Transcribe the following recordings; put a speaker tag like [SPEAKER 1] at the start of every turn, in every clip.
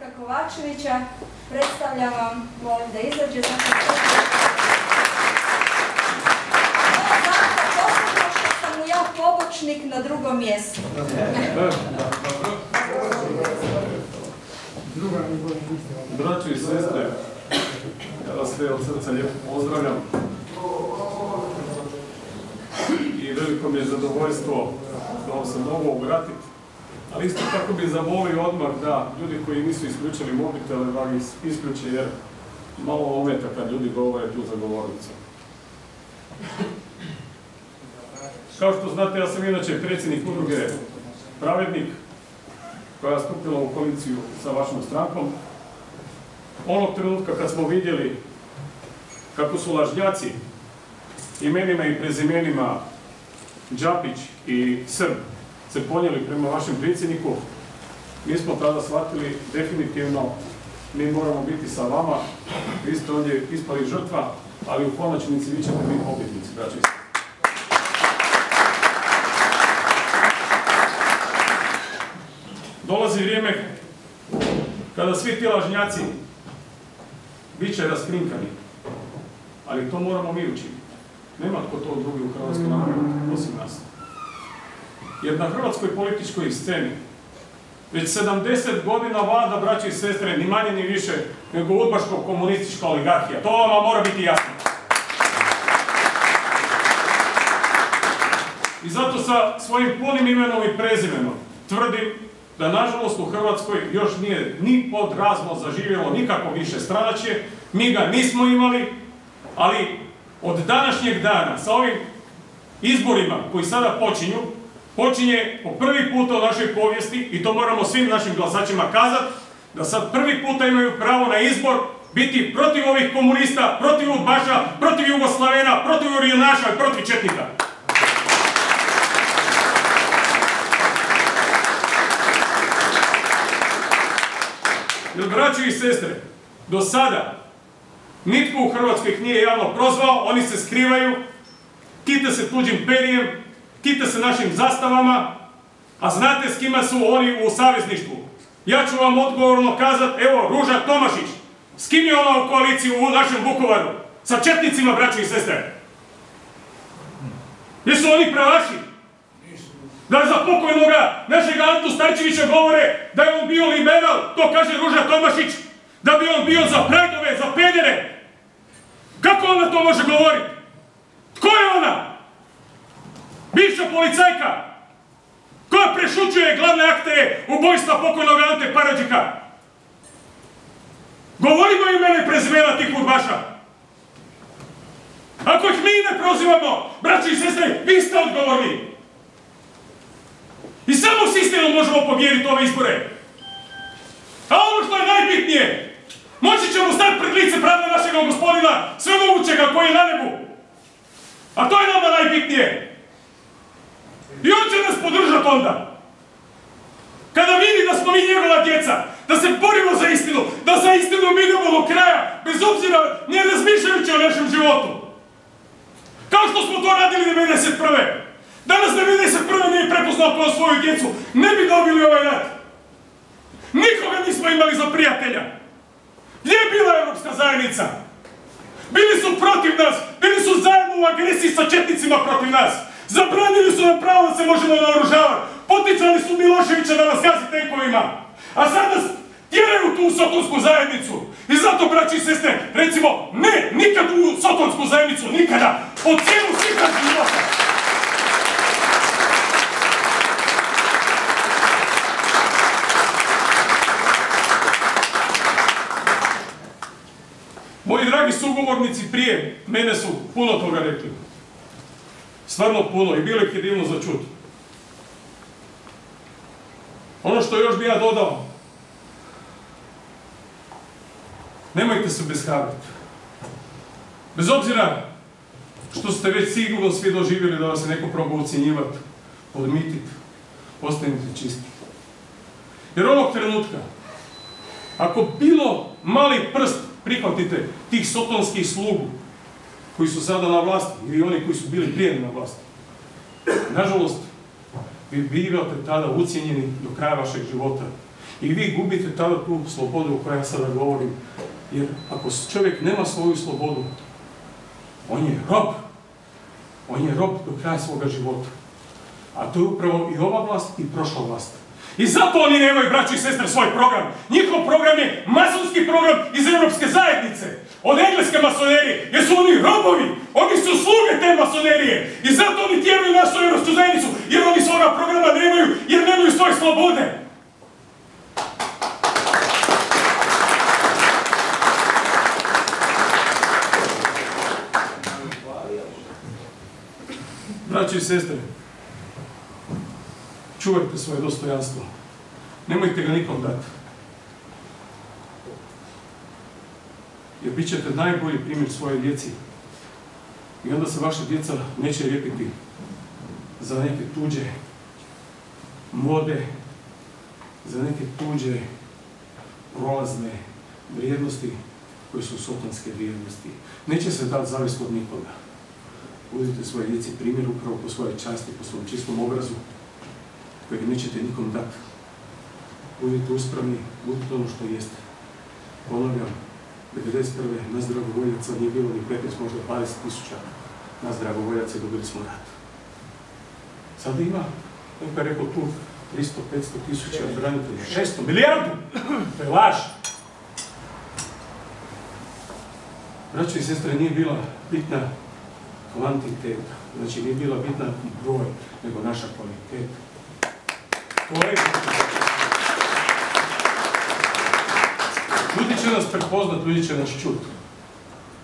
[SPEAKER 1] Željka Kovačevića. Predstavljam vam, molim da izađe. Posebno što sam mu ja pomoćnik na drugom mjestu.
[SPEAKER 2] Braći i sestre, ja vas sve od srca lijepo pozdravljam i veliko mi je zadovoljstvo da vam se mogu obratiti, ali isto tako bi zamolio odmah da ljudi koji nisu isključili mobitele da ih isključe jer malo ometa kad ljudi govore tu za govornicom. Kao što znate, ja sam inače predsjednik udruge Pravednik koja je stupila u koaliciju sa vašom strankom. Onog trenutka kad smo vidjeli kako su lažnjaci imenima i prezimenima Đapić i Srb se ponijeli prema vašem predsjedniku, mi smo tada shvatili definitivno mi moramo biti sa vama, vi ste ovdje ispali žrtva, ali u konačnici vi ćete biti pobjednici, braći. Dolazi vrijeme kada svi ti lažnjaci bit će raskrinkani, ali to moramo mi učiniti. Nema tko to drugi u Hrvatskoj napraviti, osim nas. Jer na hrvatskoj političkoj sceni već 70 godina vlada, braći i sestre, ni manje ni više nego udbaško-komunistička oligarhija. To vama mora biti jasno. I zato sa svojim punim imenom i prezimenom tvrdim da nažalost u Hrvatskoj još nije ni pod razno zaživjelo nikako više stranačje, mi ga nismo imali, ali od današnjeg dana sa ovim izborima koji sada počinje po prvi puta u našoj povijesti i to moramo svim našim glasačima kazati, da sad prvi puta imaju pravo na izbor biti protiv ovih komunista, protiv udbaša, protiv Jugoslavena, protiv orionaša i protiv četnika. Jer, braći i sestre, do sada nitko u Hrvatskoj ih nije javno prozvao, oni se skrivaju, kite se tuđim perijem, kite se našim zastavama, a znate s kima su oni u savezništvu. Ja ću vam odgovorno kazati, evo, Ruža Tomašić, s kim je ona u koaliciji u našem Vukovaru? Sa četnicima, braći i sestre. Jesu oni pravaši? Da za pokojnoga našeg Antu Starčevića govore da je on bio liberal, to kaže Ruža Tomašić, da bi on bio za prajdove, za pedere. Kako ona to može govoriti? Tko je ona? Bivša policajka koja prešućuje glavne aktere ubojstva pokojnog Ante Paradžika. Govorimo imena i prezimena tih udbaša. Ako ih mi ne prozivamo, braći i sestre, vi ste odgovorni. I samo s istinom možemo pobijediti ove izbore. A ono što je najbitnije, moći ćemo stati pred lice pravde našeg gospodina svemogućega koji je na nebu. A to je nama najbitnije. I on će nas podržati onda. Kada vidi da smo mi njegova djeca, da se borimo za istinu, da za istinu mi idemo do kraja, bez obzira ne razmišljajući o našem životu. Kao što smo to radili 1991. Danas 1991. nije prepoznao kao svoju djecu, ne bi dobili ovaj rat. Nikoga nismo imali za prijatelja. Gdje je bila Europska zajednica? Bili su protiv nas, bili su zajedno u agresiji sa četnicima protiv nas. Zabranili su nam pravo da se možemo naoružavati. Poticali su Miloševića da nas gazi tenkovima. A sad nas tjeraju tu u Sotonsku zajednicu. I zato, braći i sestre, recimo, ne, nikad u Sotonsku zajednicu, nikada. Po cijelu svih života. Moji dragi sugovornici prije mene su puno toga rekli. Stvarno puno i bilo ih je divno za čut. Ono što još bi ja dodao, nemojte se beshrabiti. Bez obzira što ste već sigurno svi doživjeli da vas se neko proba ucjenjivati, podmititi, ostanite čisti. Jer onog trenutka, ako bilo mali prst prihvatite tih sotonskih slugu koji su sada na vlasti ili oni koji su bili prije na vlasti, nažalost, vi bivate tada ucijenjeni do kraja vašeg života. I vi gubite tada tu slobodu o kojoj ja sada govorim. Jer ako čovjek nema svoju slobodu, on je rob. On je rob do kraja svoga života. A to je upravo i ova vlast i prošla vlast. I zato oni nemaju, braći i sestre, svoj program. Njihov program je masonski program iz Europske zajednice. Od engleske masonerije. Jer su oni robovi. Oni su sluge te masonerije. I zato oni tjeraju našu Europsku zajednicu. Jer oni svoga programa nemaju. Jer nemaju svoje slobode. Braći i sestre, čuvajte svoje dostojanstvo. Nemojte ga nikom dati. Jer bit ćete najbolji primjer svoje djeci. I onda se vaša djeca neće lijepiti za neke tuđe mode, za neke tuđe prolazne vrijednosti koje su sotonske vrijednosti. Neće se dati zavisno od nikoga. Budite svoje djeci primjer upravo po svojoj časti, po svom čistom obrazu, kojeg nećete nikom dati. Budite uspravni, budite ono što jeste. Ponavljam, 1991. nas dragovoljaca nije bilo ni 15, možda 20.000. Nas dragovoljaca dobili smo rat. Sada ima, neko je rekao tu, 300-500.000 branitelja. 600 milijardu! To je laž! Braćo i sestre, nije bila bitna kvantiteta, znači nije bila bitna broj, nego naša kvaliteta. To je ljudi će nas prepoznat, ljudi će nas čut.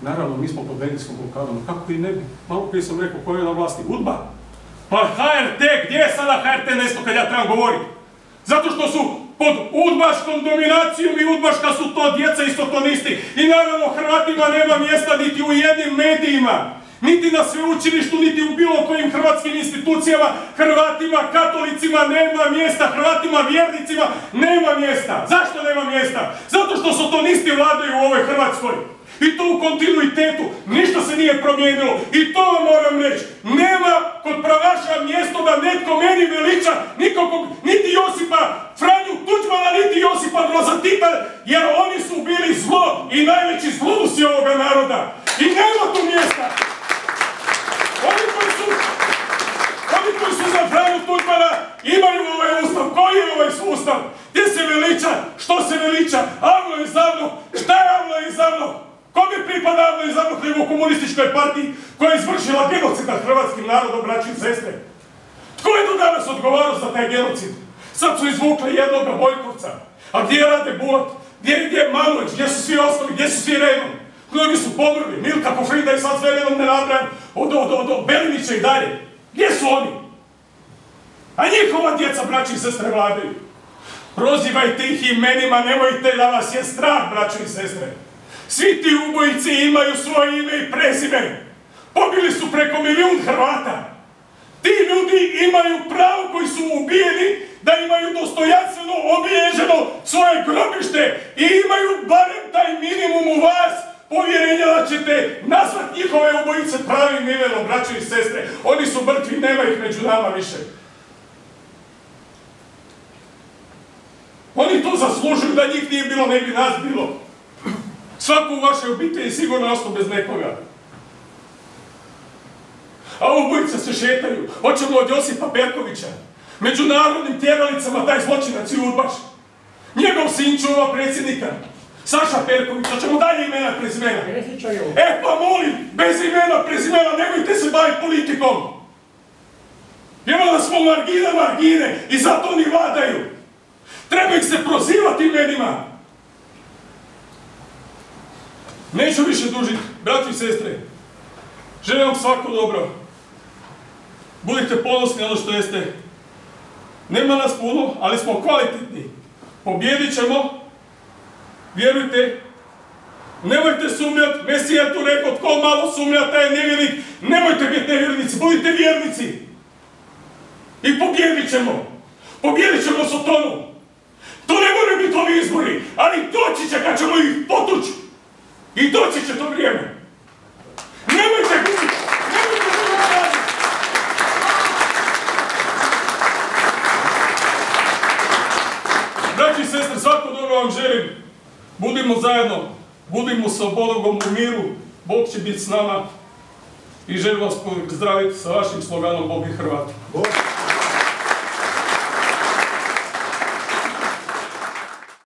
[SPEAKER 2] Naravno, mi smo pod medijskom blokadom, kako i ne bi. Malo prije sam rekao, ko je na vlasti? UDBA? Pa HRT, gdje je sada HRT nešto kad ja trebam govoriti? Zato što su pod udbaškom dominacijom i udbaška su to djeca i sotonisti. I naravno, Hrvatima nema mjesta niti u jednim medijima. Niti na sveučilištu, niti u bilo kojim hrvatskim institucijama, Hrvatima, katolicima nema mjesta, Hrvatima, vjernicima nema mjesta. Zašto nema mjesta? Zato što sotonisti vladaju u ovoj Hrvatskoj. I to u kontinuitetu. Ništa se nije promijenilo. I to vam moram reći. Nema kod pravaša mjesto da netko meni veliča nikog, niti Josipa Franju Tuđmana, niti Josipa Broza Tita, jer oni su bili zlo i najveći zlodusi ovoga naroda. I nema tu mjesta. Oni koji su za Franju Tuđmana imaju ovaj ustav. Koji je ovaj ustav? Gdje se veliča? Što se veliča? Avlo je zavno. Šta je Avlo je zavno? Kome pripada Avlo je zavno nego komunističkoj partiji koja je izvršila genocid nad hrvatskim narodom, braći i sestre? Tko je do danas odgovarao za taj genocid? Sad su izvukli jednoga Boljkovca. A gdje je Rade Bulat? Gdje je Manojć? Gdje su svi ostali? Gdje su svi redom? Mnogi su pomrli. Milka Kofrida i sad sve redom ne nabrajam od Belinića i dalje. Gdje su oni? A njihova djeca, braći i sestre, vladaju. Prozivajte ih imenima, nemojte da vas je strah, braći i sestre. Svi ti ubojici imaju svoje ime i prezime. Pobili su preko 1 milijun Hrvata. Ti ljudi imaju pravo koji su ubijeni da imaju dostojanstveno obilježeno svoje grobište i imaju barem taj minimum u vas povjerenja da ćete nazvat njihove ubojice pravim imenom, braći i sestre. Oni su mrtvi, nema ih među nama više. Oni to zaslužuju, da njih nije bilo, ne bi nas bilo. Svako u vašoj obitelji sigurno ostao bez nekoga. A ubojice se šetaju. Hoćemo od Josipa Perkovića. Međunarodnim tjeralicama taj zločinac i udbaš. Njegov sin čuva predsjednika. Saša Perković. Hoćemo dalje imena, prezimena. E pa molim, bez imena, prezimena, nemojte se baviti politikom. Jer onda smo margine i zato oni vladaju. Treba ih se prozivati imenima. Neću više dužiti, braći i sestre. Želim vam svako dobro. Budite ponosni na ono što jeste. Nema nas puno, ali smo kvalitetni. Pobjedit ćemo. Vjerujte. Nemojte sumnjati. Mesija je tu rekao, tko malo sumnja, taj je nevjernik. Nemojte biti nevjernici, budite vjernici. I pobjedit ćemo. Pobjedit ćemo Sotonu. To ne moraju biti ovi izbori, ali doći će kad ćemo ih potući. I doći će to vrijeme. Nemojte gubiti! Nemojte gubiti! Braći i sestre, Budimo zajedno, budimo sa Bogom u miru, Bog će biti s nama i želim vas pozdraviti sa vašim sloganom Bog i Hrvati.